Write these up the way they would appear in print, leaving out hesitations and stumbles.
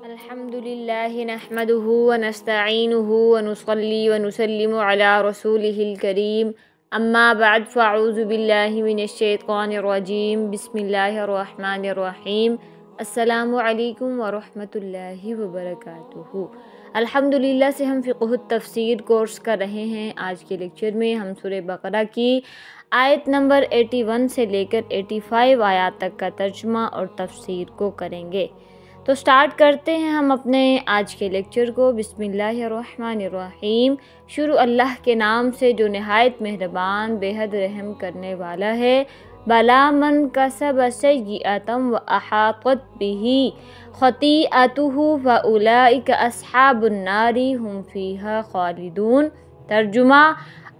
الحمدللہ نحمدہ ونستعینہ ونصلی ونسلم علی رسولہ الکریم اما بعد فاعوذ باللہ من الشیطان الرجیم بسم اللہ الرحمن الرحیم السلام علیکم ورحمۃ اللہ وبرکاتہ۔ الحمدللہ سے ہم فقہ التفسیر کورس کر رہے ہیں۔ آج کے لیکچر میں ہم سورہ بقرہ کی آیت نمبر 81 سے لے کر 85 آیات تک کا ترجمہ اور تفسیر کو کریں گے۔ تو سٹارٹ کرتے ہیں ہم اپنے آج کے لیکچر کو۔ بسم اللہ الرحمن الرحیم، شروع اللہ کے نام سے جو نہایت مہربان بے حد رحم کرنے والا ہے۔ بلا من کسب سیئۃ واحاطت بہ خطیئتہ فاولئک اصحاب النار ھم فیہا خالدون۔ ترجمہ،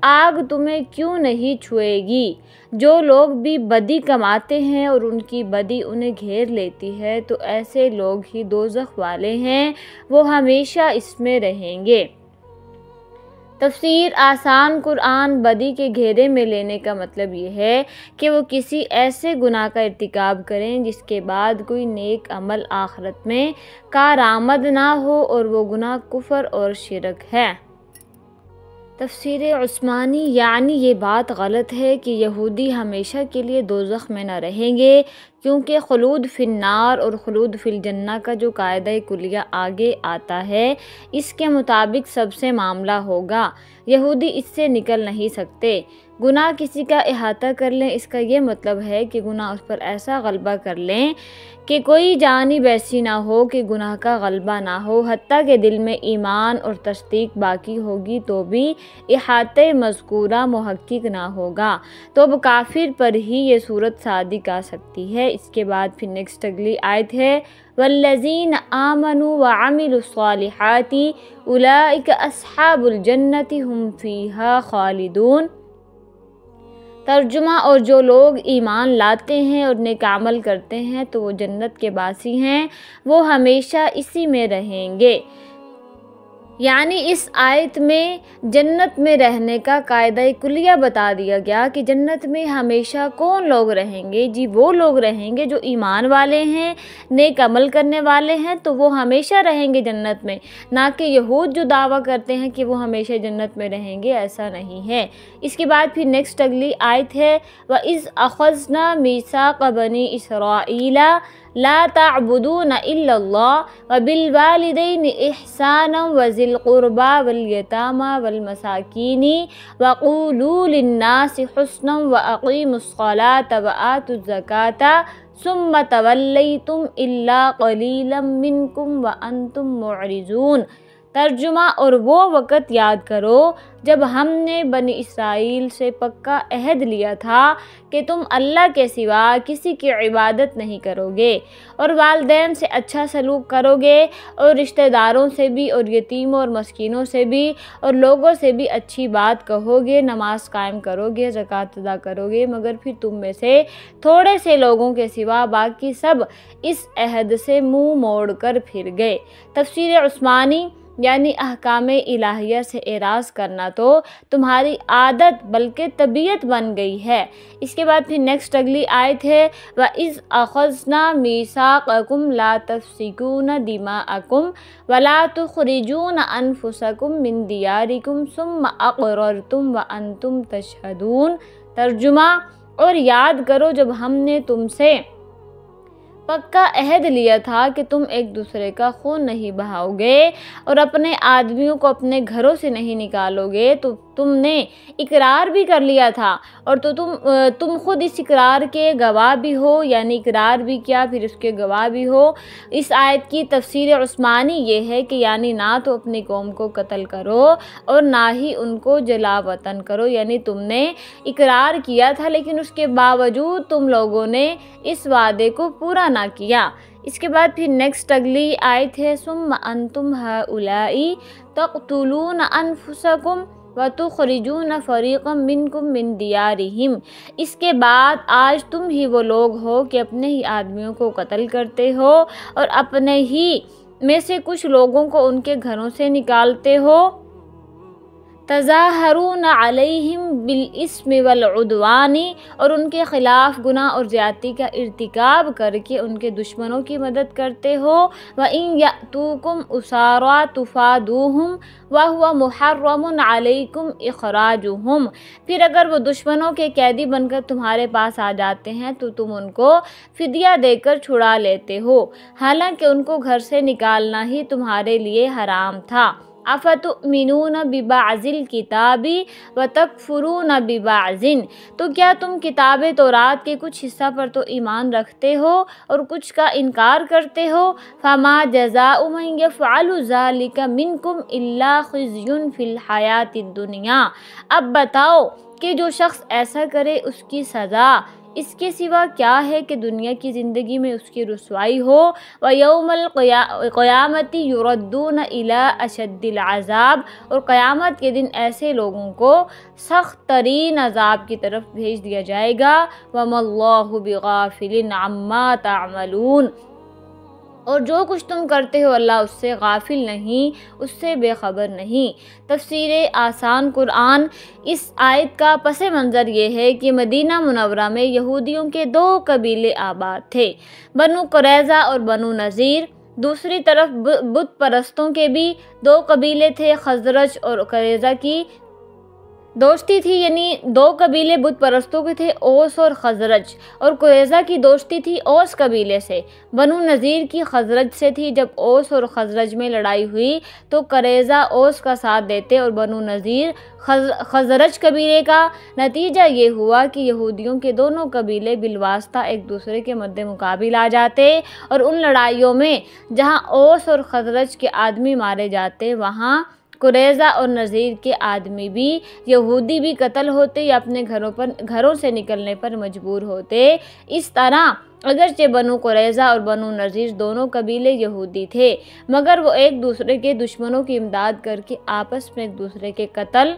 آگ تمہیں کیوں نہیں چھوئے گی؟ جو لوگ بھی بدی کماتے ہیں اور ان کی بدی انہیں گھیر لیتی ہے تو ایسے لوگ ہی دوزخ والے ہیں، وہ ہمیشہ اس میں رہیں گے۔ تفسیر آسان قرآن بدی کے گھیرے میں لینے کا مطلب یہ ہے کہ وہ کسی ایسے گناہ کا ارتکاب کریں جس کے بعد کوئی نیک عمل آخرت میں کارآمد نہ ہو، اور وہ گناہ کفر اور شرک ہے۔ تفسیر عثمانی، یعنی یہ بات غلط ہے کہ یہودی ہمیشہ کے لیے دوزخ میں نہ رہیں گے، کیونکہ خلود فی النار اور خلود فی الجنہ کا جو قاعدہ کلیہ آگے آتا ہے، اس کے مطابق سب سے معاملہ ہوگا۔ یہودی اس سے نکل نہیں سکتے۔ گناہ کسی کا احاطہ کر لیں، اس کا یہ مطلب ہے کہ گناہ اس پر ایسا غلبہ کر لیں کہ کوئی جانب ایسی نہ ہو کہ گناہ کا غلبہ نہ ہو، حتیٰ کہ دل میں ایمان اور تصدیق باقی ہوگی تو بھی احاطہ مذکورہ محقق نہ ہوگا، تو اب کافر پر ہی یہ صورت صادق آ سکتی ہے۔ اس کے بعد پھر نیکسٹ اگلی آیت ہے والذین آمنوا وعملوا الصالحات اولئک اصحاب الجنۃ ھم فیہا خالدون۔ ترجمہ، اور جو لوگ ایمان لاتے ہیں اور نیک عمل کرتے ہیں تو وہ جنت کے باسی ہیں، وہ ہمیشہ اسی میں رہیں گے۔ یعنی اس آیت میں جنت میں رہنے کا قاعدہ کلیہ بتا دیا گیا کہ جنت میں ہمیشہ کون لوگ رہیں گے؟ جی وہ لوگ رہیں گے جو ایمان والے ہیں، نیک عمل کرنے والے ہیں، تو وہ ہمیشہ رہیں گے جنت میں، نہ کہ یہود جو دعویٰ کرتے ہیں کہ وہ ہمیشہ جنت میں رہیں گے، ایسا نہیں ہے۔ اس کے بعد پھر نیکسٹ اگلی آیت ہے وَإِذْ أَخَذْنَا مِيثَاقَ بَنِي إِسْرَائِيلَ لَا تَعْبُدُونَ إِلَّا اللَّهَ وَبِالْوَالِدَيْنِ إِحْسَانًا وَذِي الْقُرْبَى وَالْيَتَامَى وَالْمَسَاكِينِ وَقُولُوا لِلنَّاسِ حُسْنًا وَأَقِيمُوا الصَّلَاةَ وَآتُوا الزَّكَاةَ ثُمَّ تَوَلَّيْتُمْ إِلَّا قَلِيلًا مِّنكُمْ وَأَنتُمْ مُعْرِضُونَ۔ ترجمہ، اور وہ وقت یاد کرو جب ہم نے بنی اسرائیل سے پکا عہد لیا تھا کہ تم اللہ کے سوا کسی کی عبادت نہیں کرو گے، اور والدین سے اچھا سلوک کرو گے، اور رشتہ داروں سے بھی، اور یتیموں اور مسکینوں سے بھی، اور لوگوں سے بھی اچھی بات کہو گے، نماز قائم کرو گے، زکوٰۃ ادا کرو گے، مگر پھر تم میں سے تھوڑے سے لوگوں کے سوا باقی سب اس عہد سے منہ موڑ کر پھر گئے۔ تفسیر عثمانی، یعنی احکام الہیہ سے اعراض کرنا تو تمہاری عادت بلکہ طبیعت بن گئی ہے۔ اس کے بعد پھر نیکسٹ اگلی آیت ہے وَإِذْ أَخَذْنَا مِيثَاقَكُمْ لَا تَسْفِكُونَ دِمَاءَكُمْ وَلَا تُخْرِجُونَ أَنفُسَكُمْ مِنْ دِيَارِكُمْ ثُمَّ أَقْرَرْتُمْ وَأَنْتُمْ تَشْهَدُونَ۔ ترجمہ، اور یاد کرو جب ہم نے تم سے پکا عہد لیا تھا کہ تم ایک دوسرے کا خون نہیں بہاؤ گے اور اپنے آدمیوں کو اپنے گھروں سے نہیں نکالو گے، تو تم نے اقرار بھی کر لیا تھا، اور تو تم خود اس اقرار کے گواہ بھی ہو، یعنی اقرار بھی کیا پھر اس کے گواہ بھی ہو۔ اس آیت کی تفسیر عثمانی یہ ہے کہ یعنی نہ تو اپنی قوم کو قتل کرو اور نہ ہی ان کو جلا وطن کرو، یعنی تم نے اقرار کیا تھا لیکن اس کے باوجود تم لوگوں نے اس وعدے کو پورا نہ کیا۔ اس کے بعد پھر نیکسٹ اگلی آیت ہے ثم انتم ہؤلاء تقتلون انفسکم وتخرجون فریقا منکم من دیارہم۔ اس کے بعد آج تم ہی وہ لوگ ہو کہ اپنے ہی آدمیوں کو قتل کرتے ہو اور اپنے ہی میں سے کچھ لوگوں کو ان کے گھروں سے نکالتے ہو۔ تظاہرون علیہم بالاسم والعدوان، اور ان کے خلاف گناہ اور زیادتی کا ارتکاب کر کے ان کے دشمنوں کی مدد کرتے ہو۔ وَإِن يَأْتُوكُمْ أُسَارَىٰ تُفَادُوهُمْ وَهُوَ مُحَرَّمٌ عَلَيْكُمْ إِخْرَاجُهُمْ، پھر اگر وہ دشمنوں کے قیدی بن کر تمہارے پاس آ جاتے ہیں تو تم ان کو فدیہ دے کر چھڑا لیتے ہو، حالانکہ ان کو گھر سے نکالنا ہی تمہارے لیے حرام تھا۔ افتؤمنون ببعض الکتاب وتکفرون ببعض، تو کیا تم کتاب تورات کے کچھ حصہ پر تو ایمان رکھتے ہو اور کچھ کا انکار کرتے ہو؟ فما جزاء من یفعل ذلک منکم الا خزی فی الحیاۃ الدنیا، اب بتاؤ کہ جو شخص ایسا کرے اس کی سزا اس کے سوا کیا ہے کہ دنیا کی زندگی میں اس کی رسوائی ہو۔ وَيَوْمَ الْقِيَامَةِ يُرَدُّونَ إِلَىٰ أَشَدِّ الْعَذَابِ، اور قیامت کے دن ایسے لوگوں کو سخت ترین عذاب کی طرف بھیج دیا جائے گا۔ وَمَا اللَّهُ بِغَافِلٍ عَمَّا تَعْمَلُونَ، اور جو کچھ تم کرتے ہو اللہ اس سے غافل نہیں، اس سے بے خبر نہیں۔ تفسیر آسان قرآن۔ اس آیت کا پس منظر یہ ہے کہ مدینہ منورہ میں یہودیوں کے 2 قبیلے آباد تھے، بنو قریظہ اور بنو نذیر۔ دوسری طرف بت پرستوں کے بھی 2 قبیلے تھے، خزرج اور قریظہ کی دوستی تھی، یعنی 2 قبیلے بت پرستوں کے تھے، اوس اور خزرج، اور قریظہ کی دوستی تھی اوس قبیلے سے۔ بنو نذیر کی خزرج سے تھی، جب اوس اور خزرج میں لڑائی ہوئی تو قریظہ اوس کا ساتھ دیتے اور بنو نذیر خزرج قبیلے کا۔ نتیجہ یہ ہوا کہ یہودیوں کے دونوں قبیلے بالواسطہ ایک دوسرے کے مد مقابل آ جاتے، اور ان لڑائیوں میں جہاں اوس اور خزرج کے آدمی مارے جاتے وہاں قریظہ اور نذیر کے آدمی بھی، یہودی بھی قتل ہوتے یا اپنے گھروں سے نکلنے پر مجبور ہوتے۔ اس طرح اگرچہ بنو قریظہ اور بنو نذیر دونوں قبیلے یہودی تھے، مگر وہ ایک دوسرے کے دشمنوں کی امداد کر کے آپس میں ایک دوسرے کے قتل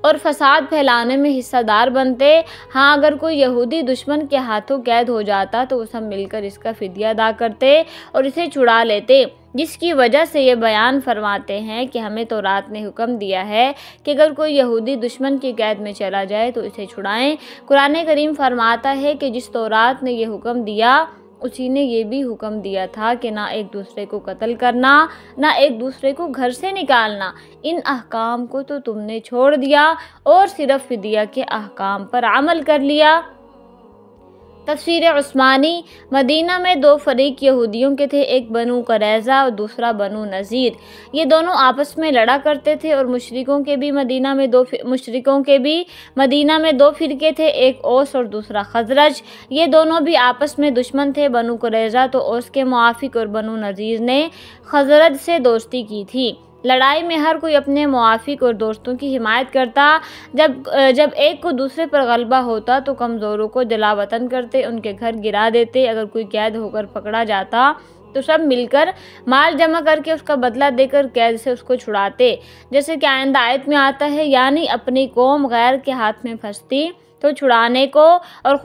اور فساد پھیلانے میں حصہ دار بنتے۔ ہاں، اگر کوئی یہودی دشمن کے ہاتھوں قید ہو جاتا تو وہ سب مل کر اس کا فدیہ ادا کرتے اور اسے چھڑا لیتے، جس کی وجہ سے یہ بیان فرماتے ہیں کہ ہمیں تورات نے حکم دیا ہے کہ اگر کوئی یہودی دشمن کی قید میں چلا جائے تو اسے چھڑائیں۔ قرآن کریم فرماتا ہے کہ جس تورات نے یہ حکم دیا اسی نے یہ بھی حکم دیا تھا کہ نہ ایک دوسرے کو قتل کرنا، نہ ایک دوسرے کو گھر سے نکالنا۔ ان احکام کو تو تم نے چھوڑ دیا اور صرف فدیہ کے احکام پر عمل کر لیا۔ تفسیر عثمانی۔ مدینہ میں 2 فریق یہودیوں کے تھے، ایک بنو قریظہ اور دوسرا بنو نذیر۔ یہ دونوں آپس میں لڑا کرتے تھے، اور مشرکوں کے بھی مدینہ میں 2 فرقے تھے، ایک اوس اور دوسرا خزرج۔ یہ دونوں بھی آپس میں دشمن تھے۔ بنو قریظہ تو اوس کے موافق اور بنو نذیر نے خزرج سے دوستی کی تھی۔ لڑائی میں ہر کوئی اپنے موافق اور دوستوں کی حمایت کرتا۔ جب ایک کو دوسرے پر غلبہ ہوتا تو کمزوروں کو جلا وطن کرتے، ان کے گھر گرا دیتے۔ اگر کوئی قید ہو کر پکڑا جاتا تو سب مل کر مال جمع کر کے اس کا بدلہ دے کر قید سے اس کو چھڑاتے، جیسے کہ آئندہ آیت میں آتا ہے، یعنی اپنی قوم غیر کے ہاتھ میں پھنستی تو چھڑانے کو اور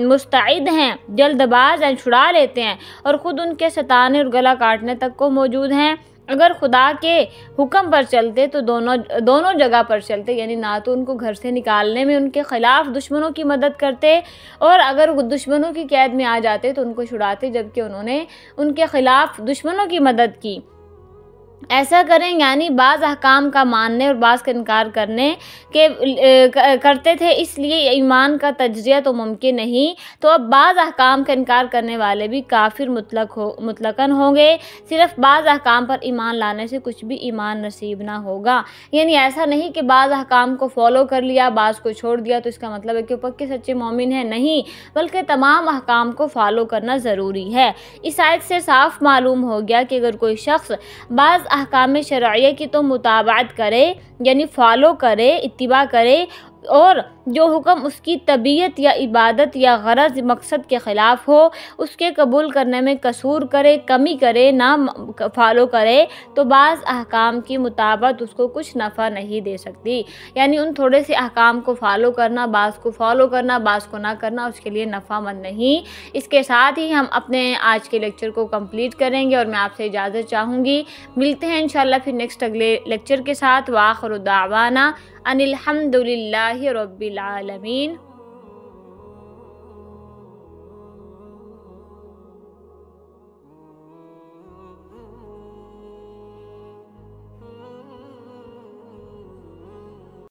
مستعد ہیں، جلد باز ہیں، چھڑا لیتے ہیں، اور خود ان کے ستانے اور گلا کاٹنے تک کو موجود ہیں۔ اگر خدا کے حکم پر چلتے تو دونوں جگہ پر چلتے، یعنی نہ تو ان کو گھر سے نکالنے میں ان کے خلاف دشمنوں کی مدد کرتے، اور اگر دشمنوں کی قید میں آ جاتے تو ان کو چھڑاتے، جبکہ انہوں نے ان کے خلاف دشمنوں کی مدد کی۔ ایسا کریں، یعنی بعض احکام کا ماننے اور بعض کا انکار کرتے تھے، اس لیے ایمان کا تجزیہ تو ممکن نہیں، تو اب بعض احکام کا انکار کرنے والے بھی کافر مطلقاً ہوں گے۔ صرف بعض احکام پر ایمان لانے سے کچھ بھی ایمان نصیب نہ ہوگا، یعنی ایسا نہیں کہ بعض احکام کو فالو کر لیا بعض کو چھوڑ دیا تو اس کا مطلب ہے کہ وہ پکے سچے مومن ہیں، نہیں، بلکہ تمام احکام کو فالو کرنا ضروری ہے۔ اس آیت سے صاف معلوم ہو گیا کہ اگر کوئی شخص بعض احکام شرعیہ کی تو متابعت کرے، یعنی فالو کرے، اتباع کرے، اور جو حکم اس کی طبیعت یا عبادت یا غرض مقصد کے خلاف ہو اس کے قبول کرنے میں قصور کرے، کمی کرے، نہ فالو کرے تو بعض احکام کی مطابقت اس کو کچھ نفع نہیں دے سکتی۔ یعنی ان تھوڑے سے احکام کو فالو کرنا، بعض کو فالو کرنا، بعض کو نہ کرنا اس کے لیے نفع مند نہیں۔ اس کے ساتھ ہی ہم اپنے آج کے لیکچر کو کمپلیٹ کریں گے اور میں آپ سے اجازت چاہوں گی۔ ملتے ہیں انشاءاللہ پھر نیکسٹ اگلے لیکچر کے ساتھ۔ وآخر دعوانا ان الحمد للہ رب العالمین۔